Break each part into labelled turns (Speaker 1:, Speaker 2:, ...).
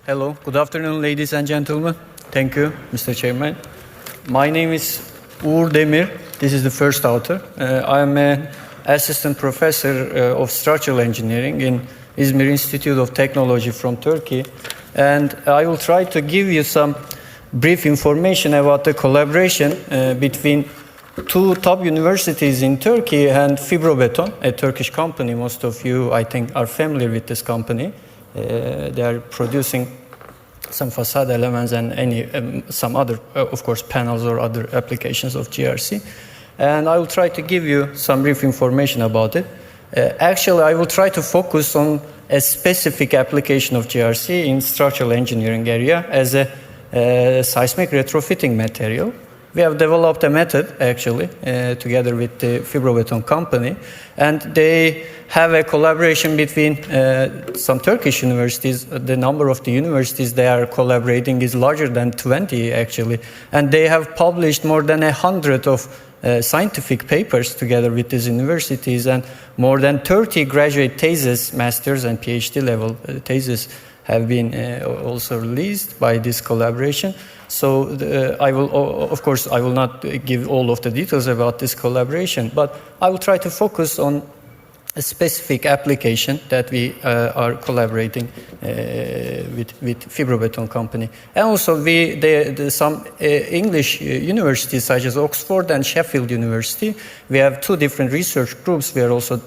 Speaker 1: Hello, good afternoon, ladies and gentlemen. Thank you, Mr. Chairman. My name is Ugur Demir. This is the first author. I am an assistant professor of structural engineering in Izmir Institute of Technology from Turkey. And I will try to give you some brief information about the collaboration between two top universities in Turkey and Fibrobeton, a Turkish company. Most of you, I think, are familiar with this company. They are producing some facade elements and some other, of course, panels or other applications of GRC. And I will try to give you some brief information about it. Actually, I will try to focus on a specific application of GRC in structural engineering area as a seismic retrofitting material. We have developed a method, actually, together with the Fibrobeton company, and they have a collaboration between some Turkish universities. The number of the universities they are collaborating is larger than 20, actually, and they have published more than 100 of scientific papers together with these universities, and more than 30 graduate theses, master's and PhD level theses have been also released by this collaboration. So I will, of course, I will not give all of the details about this collaboration, but I will try to focus on a specific application that we are collaborating with Fibrobeton company. And also some English universities such as Oxford and Sheffield University, we have two different research groups. We are also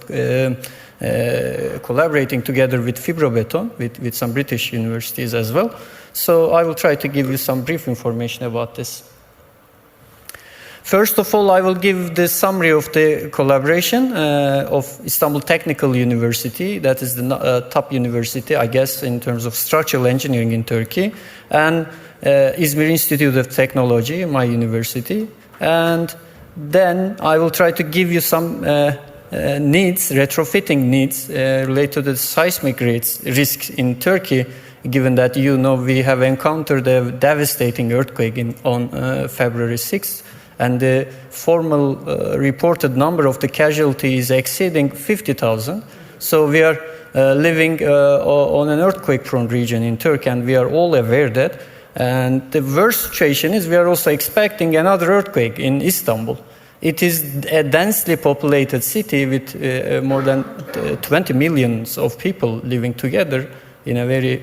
Speaker 1: collaborating together with Fibrobeton, with some British universities as well. So I will try to give you some brief information about this. First of all, I will give the summary of the collaboration of Istanbul Technical University, that is the top university, I guess, in terms of structural engineering in Turkey, and Izmir Institute of Technology, my university. And then I will try to give you some needs, retrofitting needs related to the seismic risks in Turkey, given that we have encountered a devastating earthquake on February 6th, and the formal reported number of the casualties exceeding 50,000. So we are living on an earthquake-prone region in Turkey, and we are all aware that. And the worst situation is we are also expecting another earthquake in Istanbul. It is a densely populated city with more than 20 million of people living together in a very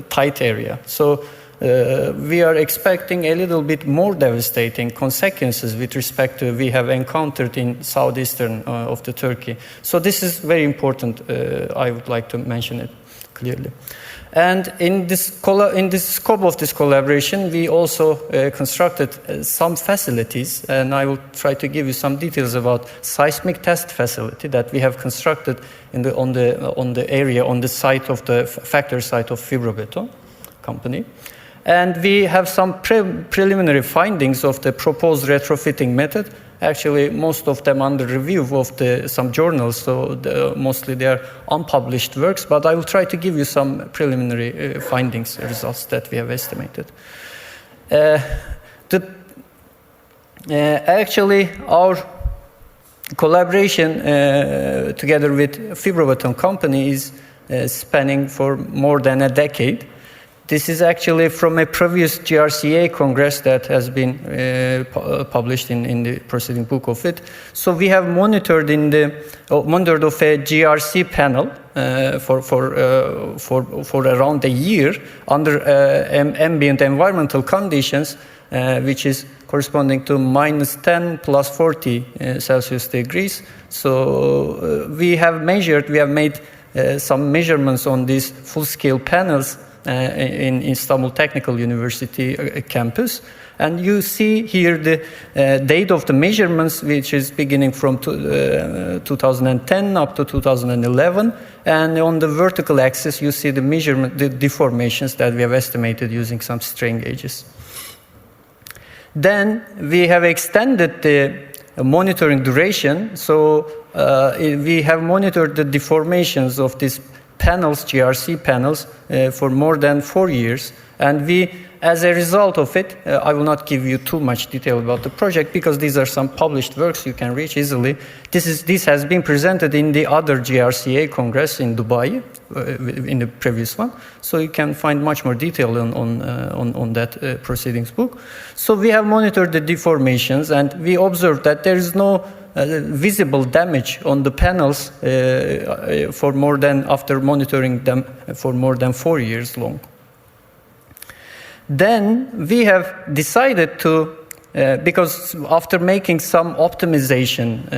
Speaker 1: tight area. So we are expecting a little bit more devastating consequences with respect to we have encountered in southeastern of the Turkey. So this is very important. I would like to mention it clearly. And in this scope of this collaboration, we also constructed some facilities, and I will try to give you some details about seismic test facility that we have constructed on the area, on the site of the factory site of Fibrobeton company. And we have some preliminary findings of the proposed retrofitting method. Actually, most of them under review of some journals, so mostly they are unpublished works, but I will try to give you some preliminary findings, results that we have estimated. Actually, our collaboration together with Fibrobeton company is spanning for more than a decade. This is actually from a previous GRCA Congress that has been published in the proceeding book of it. So we have monitored of a GRC panel for around a year under ambient environmental conditions, which is corresponding to -10 plus 40 Celsius degrees. So we have made some measurements on these full-scale panels in Istanbul Technical University campus. And you see here the date of the measurements, which is beginning from 2010 up to 2011. And on the vertical axis, you see the deformations that we have estimated using some strain gauges. Then we have extended the monitoring duration. So we have monitored the deformations of these panels, GRC panels, for more than 4 years. And we as a result of it, I will not give you too much detail about the project because these are some published works you can reach easily. This has been presented in the other GRCA Congress in Dubai, in the previous one. So you can find much more detail on that proceedings book. So we have monitored the deformations and we observed that there is no visible damage on the panels after monitoring them for more than 4 years long. Then we have decided to, because after making some optimization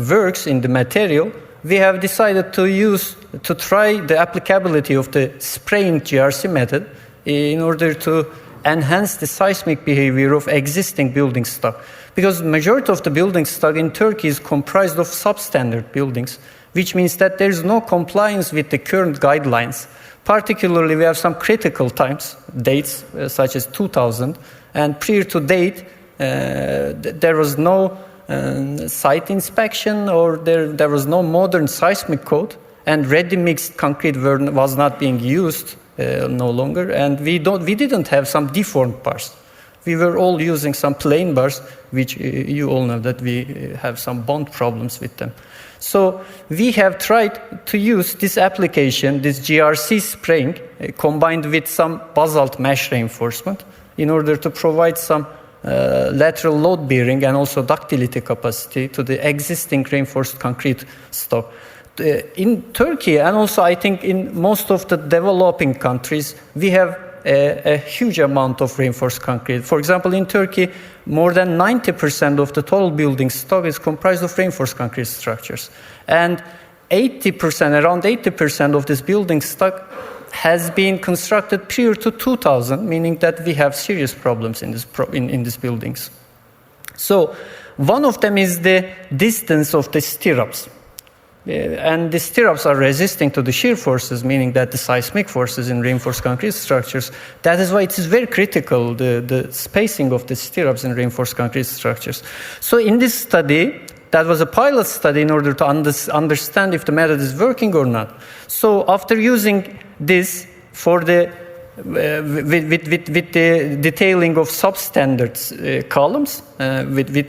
Speaker 1: works in the material, we have decided to try the applicability of the spraying GRC method in order to enhance the seismic behavior of existing building stock. Because majority of the building stock in Turkey is comprised of substandard buildings, which means that there is no compliance with the current guidelines. Particularly, we have some critical dates, such as 2000, and prior to date, there was no site inspection or there was no modern seismic code, and ready-mixed concrete was not being used no longer, and we didn't have some deformed bars. We were all using some plain bars, which you all know that we have some bond problems with them. So we have tried to use this application, this GRC spraying, combined with some basalt mesh reinforcement in order to provide some lateral load bearing and also ductility capacity to the existing reinforced concrete stock. In Turkey, and also I think in most of the developing countries, we have a huge amount of reinforced concrete. For example, in Turkey, more than 90% of the total building stock is comprised of reinforced concrete structures. And around 80% of this building stock has been constructed prior to 2000, meaning that we have serious problems in these buildings. So one of them is the distance of the stirrups. And the stirrups are resisting to the shear forces, meaning that the seismic forces in reinforced concrete structures. That is why it is very critical, the spacing of the stirrups in reinforced concrete structures. So in this study, that was a pilot study in order to understand if the method is working or not. So after using this for the with the detailing of substandard columns,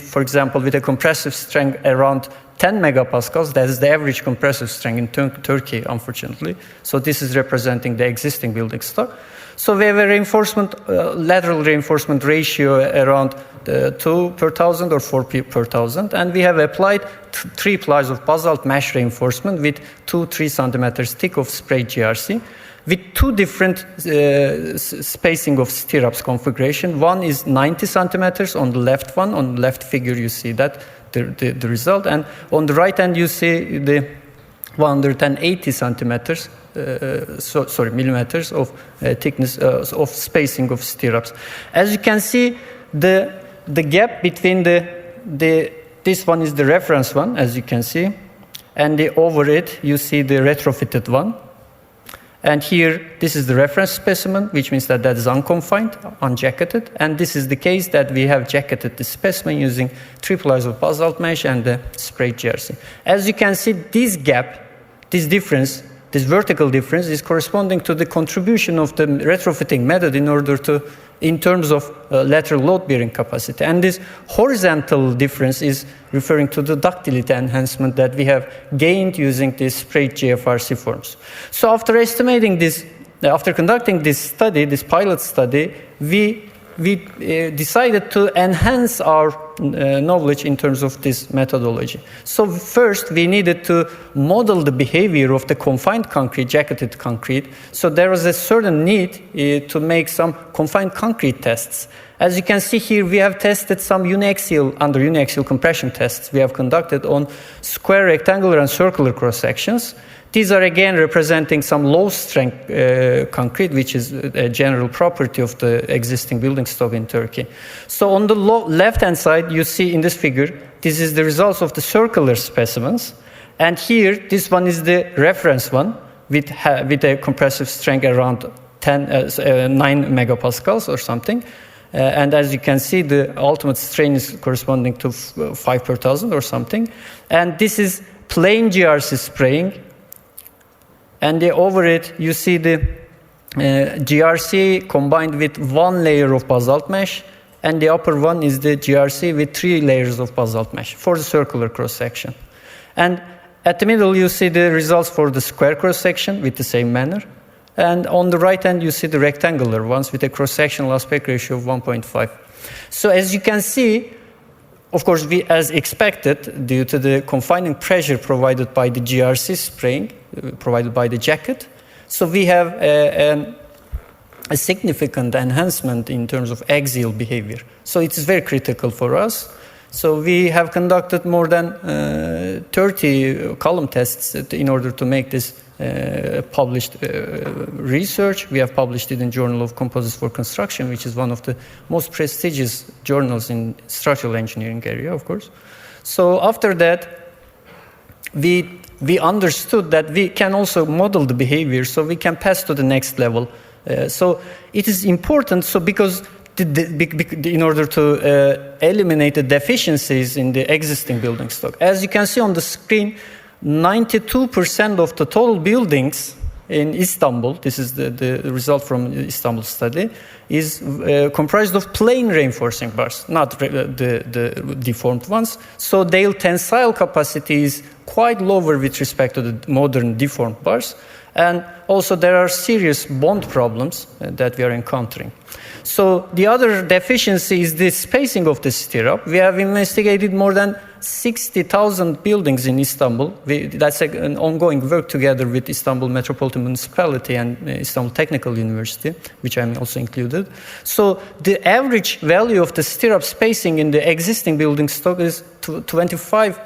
Speaker 1: for example, with a compressive strength around 10 megapascals, that is the average compressive strength in Turkey, unfortunately. So this is representing the existing building stock. So we have a lateral reinforcement ratio around 2 per thousand or 4 per thousand, and we have applied 3 plies of basalt mesh reinforcement with 2-3 centimeters thick of sprayed GRC, with 2 different spacing of stirrups configuration. One is 90 centimeters on the left one. On the left figure, you see that the result, and on the right hand you see the 180 centimeters. Millimeters of thickness of spacing of stirrups. As you can see, the gap between this one is the reference one, as you can see, and over it you see the retrofitted one. And here, this is the reference specimen, which means that is unconfined, unjacketed. And this is the case that we have jacketed the specimen using 3 plies of basalt mesh and the sprayed GRC. As you can see, this gap, this difference, this vertical difference is corresponding to the contribution of the retrofitting method in terms of lateral load-bearing capacity. And this horizontal difference is referring to the ductility enhancement that we have gained using these sprayed GFRC forms. So after conducting this study, this pilot study, we decided to enhance our knowledge in terms of this methodology. So first, we needed to model the behavior of the confined concrete, jacketed concrete. So there was a certain need to make some confined concrete tests. As you can see here, we have tested some under uniaxial compression tests we have conducted on square, rectangular, and circular cross-sections. These are again representing some low-strength concrete, which is a general property of the existing building stock in Turkey. So on the left-hand side, you see in this figure, this is the results of the circular specimens. And here, this one is the reference one with a compressive strength around 9 megapascals or something. And as you can see, the ultimate strain is corresponding to 5 per thousand or something. And this is plain GRC spraying. And over it, you see the GRC combined with one layer of basalt mesh, and the upper one is the GRC with 3 layers of basalt mesh for the circular cross-section. And at the middle, you see the results for the square cross-section with the same manner. And on the right hand, you see the rectangular ones with a cross-sectional aspect ratio of 1.5. So as you can see, of course, as expected, due to the confining pressure provided by the GRC spring, provided by the jacket, so we have a significant enhancement in terms of axial behavior. So it is very critical for us. So we have conducted more than 30 column tests in order to make this published research. We have published it in Journal of Composites for Construction, which is one of the most prestigious journals in structural engineering area, of course. So after that, we understood that we can also model the behavior, so we can pass to the next level. So it is important, so because in order to eliminate the deficiencies in the existing building stock. As you can see on the screen, 92% of the total buildings in Istanbul, this is the result from the Istanbul study, is comprised of plain reinforcing bars, not the deformed ones. So their tensile capacity is quite lower with respect to the modern deformed bars. And also there are serious bond problems that we are encountering. So the other deficiency is the spacing of the stirrup. We have investigated more than 60,000 buildings in Istanbul. That's an ongoing work together with Istanbul Metropolitan Municipality and Istanbul Technical University, which I'm also included. So the average value of the stirrup spacing in the existing building stock is 25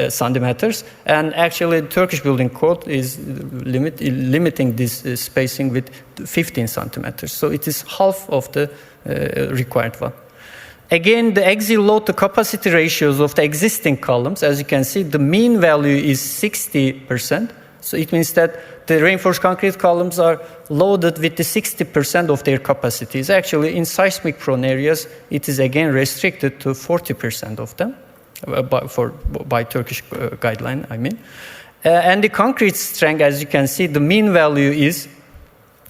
Speaker 1: centimeters, and actually the Turkish building code is limiting this spacing with 15 centimeters. So it is half of the required one. Again, the axial load to capacity ratios of the existing columns, as you can see, the mean value is 60%. So it means that the reinforced concrete columns are loaded with the 60% of their capacities. Actually, in seismic prone areas, it is again restricted to 40% of them. By Turkish guideline, I mean. And the concrete strength, as you can see, the mean value is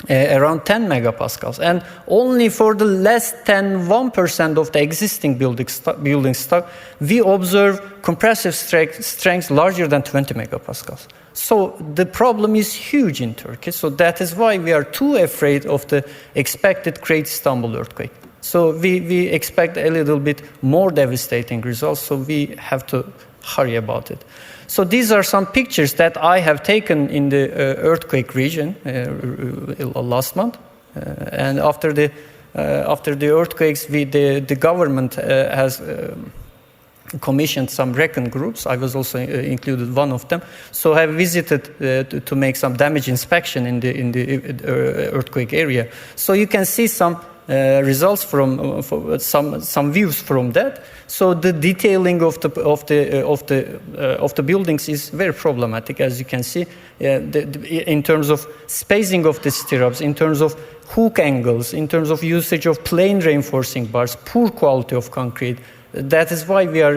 Speaker 1: around 10 megapascals. And only for the less than 1% of the existing building stock, we observe compressive strengths larger than 20 megapascals. So the problem is huge in Turkey. So that is why we are too afraid of the expected Great Istanbul earthquake. So we expect a little bit more devastating results, so we have to hurry about it. So these are some pictures that I have taken in the earthquake region last month. And after the earthquakes, the government has commissioned some recon groups. I was also included one of them. So I visited to make some damage inspection in the earthquake area. So you can see some results from some views from that. So the detailing of the buildings is very problematic, as you can see, in terms of spacing of the stirrups, in terms of hook angles, in terms of usage of plain reinforcing bars, poor quality of concrete. That is why we are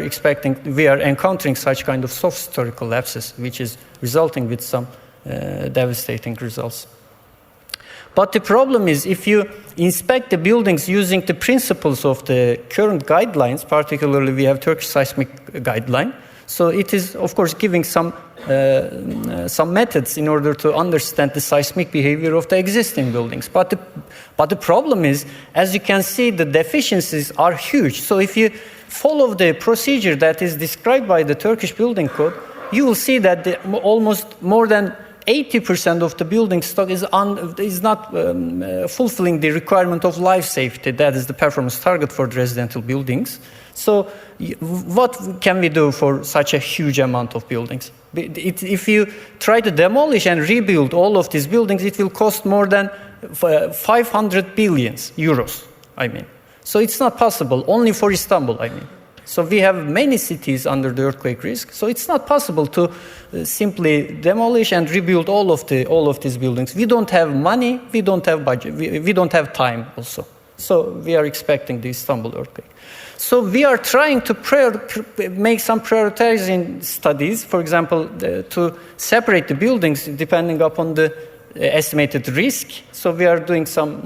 Speaker 1: encountering such kind of soft story collapses, which is resulting with some devastating results. But the problem is, if you inspect the buildings using the principles of the current guidelines, particularly we have Turkish seismic guideline, so it is, of course, giving some methods in order to understand the seismic behavior of the existing buildings. But the problem is, as you can see, the deficiencies are huge. So if you follow the procedure that is described by the Turkish building code, you will see that almost more than 80% of the building stock is not fulfilling the requirement of life safety. That is the performance target for the residential buildings. So what can we do for such a huge amount of buildings? If you try to demolish and rebuild all of these buildings, it will cost more than 500 billion euros, I mean. So it's not possible, only for Istanbul, I mean. So we have many cities under the earthquake risk. So it's not possible to simply demolish and rebuild all of these buildings. We don't have money, we don't have budget, we don't have time also. So we are expecting the Istanbul earthquake. So we are trying to make some prioritizing studies, for example, to separate the buildings depending upon the estimated risk. So we are doing some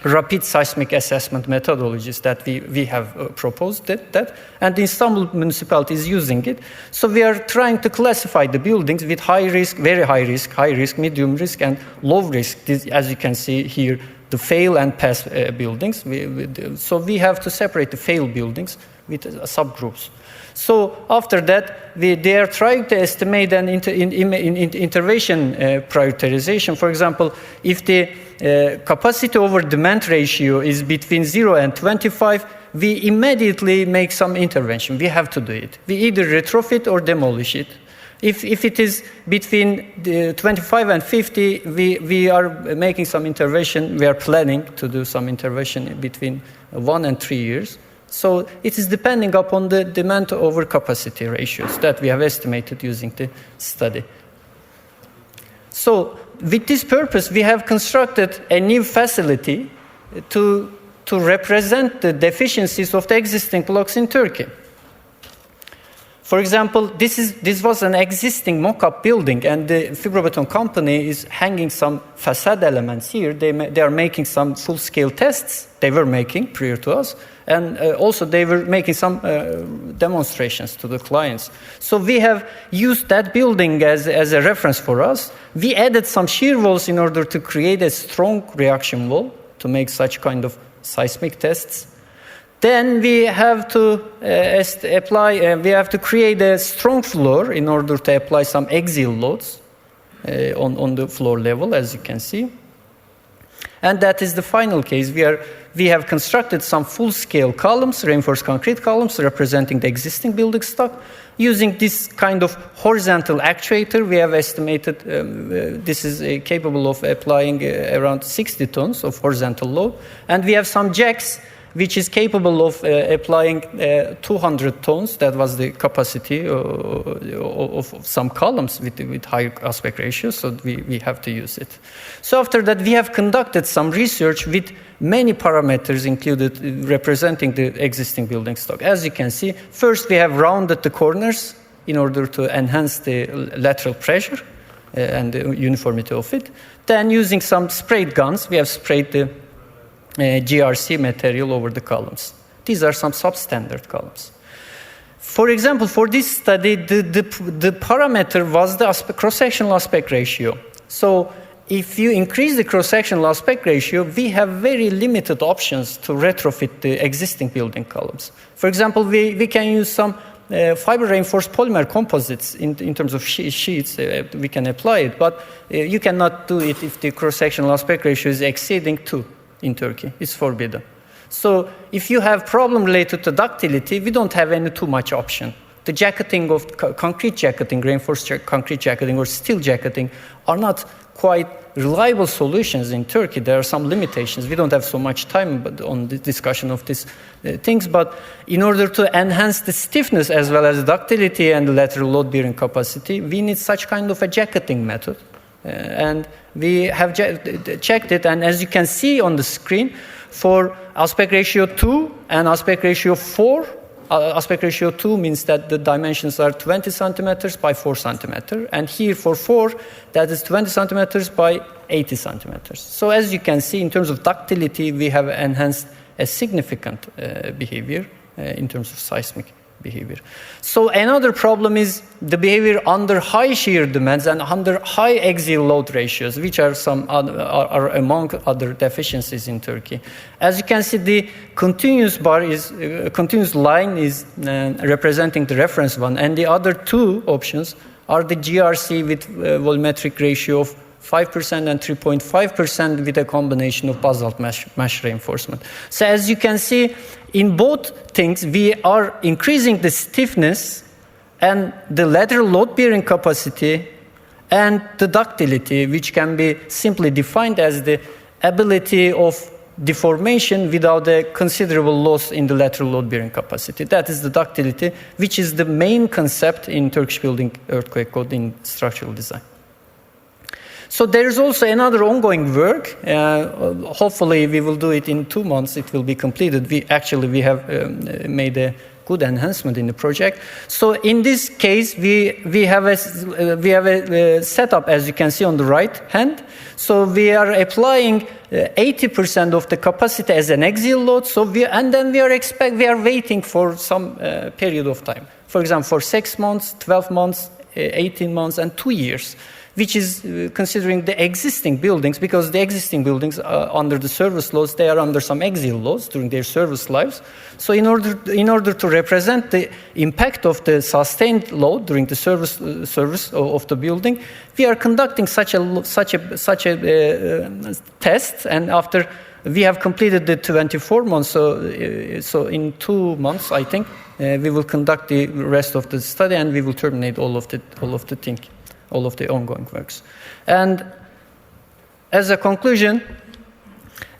Speaker 1: rapid seismic assessment methodologies that we have proposed that, and the Istanbul municipality is using it. So we are trying to classify the buildings with high risk, very high risk, medium risk, and low risk. This, as you can see here, the fail and pass buildings. So we have to separate the fail buildings with subgroups. So after that, they are trying to estimate an intervention prioritization. For example, if the capacity over demand ratio is between 0 and 25, we immediately make some intervention. We have to do it. We either retrofit or demolish it. If it is between 25 and 50, we are making some intervention. We are planning to do some intervention between 1 and 3 years. So it is depending upon the demand over capacity ratios that we have estimated using the study. So with this purpose, we have constructed a new facility to represent the deficiencies of the existing blocks in Turkey. For example, this was an existing mock-up building, and the Fibrobeton company is hanging some facade elements here. They are making some full-scale tests. They were making prior to us, and also they were making some demonstrations to the clients. So we have used that building as a reference for us. We added some shear walls in order to create a strong reaction wall to make such kind of seismic tests. Then we have to we have to create a strong floor in order to apply some axial loads on the floor level, as you can see. And that is the final case. We have constructed some full-scale columns, reinforced concrete columns, representing the existing building stock. Using this kind of horizontal actuator, we have estimated this is capable of applying around 60 tons of horizontal load. And we have some jacks which is capable of applying 200 tons. That was the capacity of some columns with high aspect ratios, so we have to use it. So after that, we have conducted some research with many parameters included representing the existing building stock. As you can see, first we have rounded the corners in order to enhance the lateral pressure and the uniformity of it. Then using some sprayed guns, we have sprayed the GRC material over the columns. These are some substandard columns. For example, for this study, the parameter was the cross-sectional aspect ratio. So if you increase the cross-sectional aspect ratio, we have very limited options to retrofit the existing building columns. For example, we can use some fiber-reinforced polymer composites in terms of sheets. We can apply it, but you cannot do it if the cross-sectional aspect ratio is exceeding 2. In Turkey, it's forbidden. So if you have problem related to ductility, we don't have any too much option. The jacketing of concrete jacketing, reinforced concrete jacketing or steel jacketing are not quite reliable solutions in Turkey. There are some limitations. We don't have so much time on the discussion of these things, but in order to enhance the stiffness as well as the ductility and the lateral load-bearing capacity, we need such kind of a jacketing method. And we have checked it, and as you can see on the screen, for aspect ratio 2 and aspect ratio 4, aspect ratio 2 means that the dimensions are 20 centimeters by 4 centimeters, and here for 4, that is 20 centimeters by 80 centimeters. So as you can see, in terms of ductility, we have enhanced a significant behavior in terms of seismic behavior. So another problem is the behavior under high shear demands and under high axial load ratios, which are are among other deficiencies in Turkey. As you can see, the continuous line is representing the reference one, and the other two options are the GRC with volumetric ratio of 5% and 3.5% with a combination of basalt mesh reinforcement. So as you can see, in both things, we are increasing the stiffness and the lateral load-bearing capacity and the ductility, which can be simply defined as the ability of deformation without a considerable loss in the lateral load-bearing capacity. That is the ductility, which is the main concept in Turkish building earthquake code in structural design. So there is also another ongoing work. Hopefully we will do it in 2 months. It will be completed. We have made a good enhancement in the project. So in this case, we have a setup, as you can see on the right hand. So we are applying 80% of the capacity as an axial load. So then we are waiting for some period of time. For example, for 6 months, 12 months, 18 months, and 2 years, which is considering the existing buildings, because the existing buildings under the service laws, they are under some axial loads during their service lives. So in order to represent the impact of the sustained load during the service of the building, we are conducting such a test, and after we have completed the 24 months, so in 2 months, I think, we will conduct the rest of the study, and we will terminate all of the ongoing works. And as a conclusion,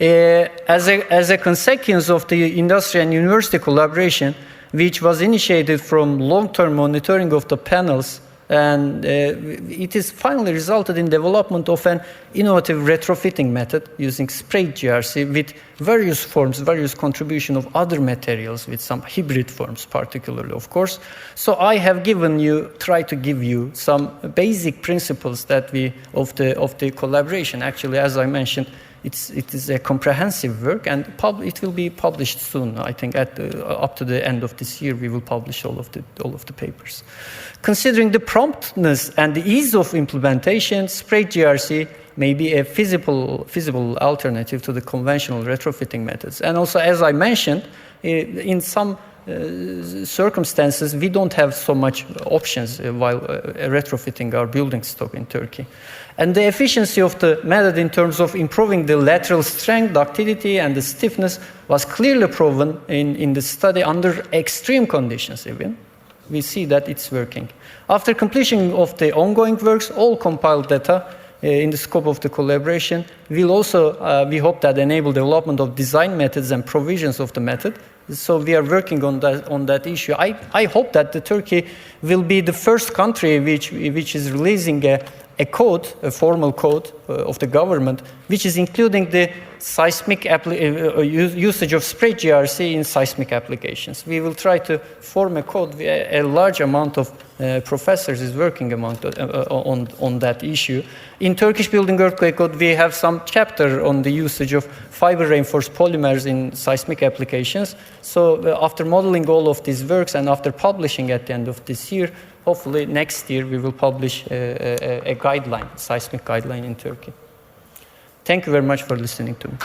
Speaker 1: as a consequence of the industry and university collaboration, which was initiated from long-term monitoring of the panels, and it has finally resulted in development of an innovative retrofitting method using sprayed GRC with various forms, various contribution of other materials, with some hybrid forms particularly, of course. So I have tried to give you some basic principles of the collaboration. Actually, as I mentioned, it is a comprehensive work, and it will be published soon. I think up to the end of this year, we will publish all of the papers. Considering the promptness and the ease of implementation, sprayed GRC may be a feasible alternative to the conventional retrofitting methods. And also, as I mentioned, in some circumstances, we don't have so much options while retrofitting our building stock in Turkey. And the efficiency of the method in terms of improving the lateral strength, ductility, and the stiffness was clearly proven in the study under extreme conditions even. We see that it's working. After completion of the ongoing works, all compiled data in the scope of the collaboration will also, we hope, that enable development of design methods and provisions of the method. So we are working on that issue. I hope that Turkey will be the first country which is releasing a code, a formal code of the government, which is including the seismic usage of sprayed GRC in seismic applications. We will try to form a code. A large amount of professors is working on that issue. In Turkish Building Earthquake Code, we have some chapter on the usage of fiber-reinforced polymers in seismic applications. So after modeling all of these works and after publishing at the end of this year, hopefully next year we will publish a guideline, seismic guideline in Turkey. Thank you very much for listening to me.